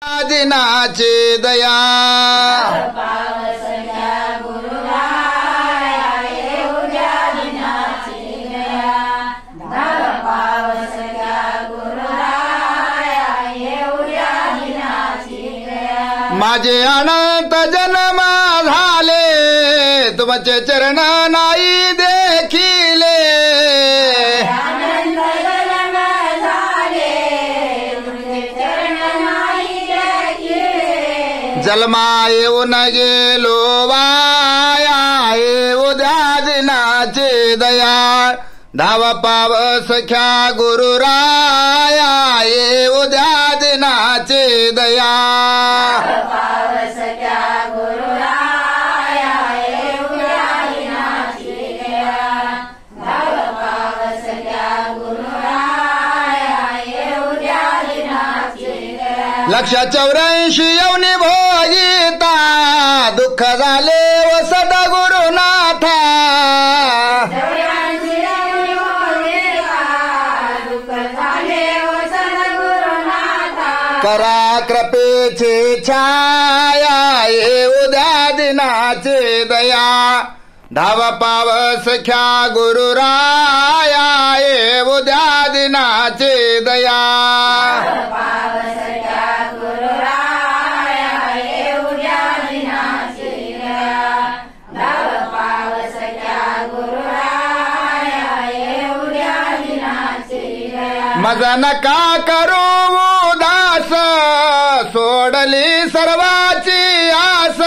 दिनाची दया माझे अनंत जन्म झाले तुमचे चरण नाही देखिले जन्मा येऊन गेलो वाया उद्या दिनाची दया धाव पाव सख्या गुरुराया उद्या दिनाची दया लक्ष 84 येऊनी भोगिता दुःख झाले व सद्गुरुनाथा करा कृपेची छाया उद्या दिनाची दया धाव पाव सख्या गुरुराया उद्या दिनाची दया मज नका करू उदास सोडली सर्वाची आस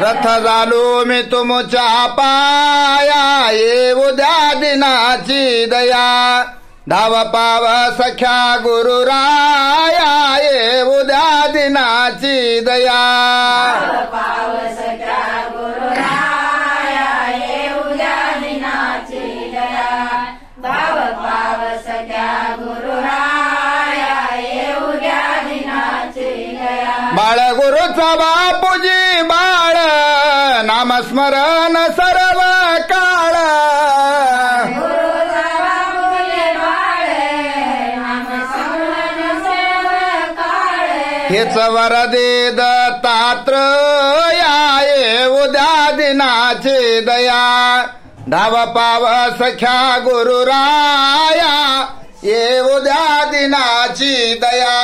रथ झालो मी तुमच्या पाया उद्या दिनाची दया धाव पाव सख्या गुरुराया उद्या दिनाची दया बाळ गुरुचा बापूजी बाळ नामस्मरण सर्व काळ हेच वरदे दत्तात्रया उद्या दिनाची दया धाव पाव सख्या गुरुराया उद्या दिनाची दया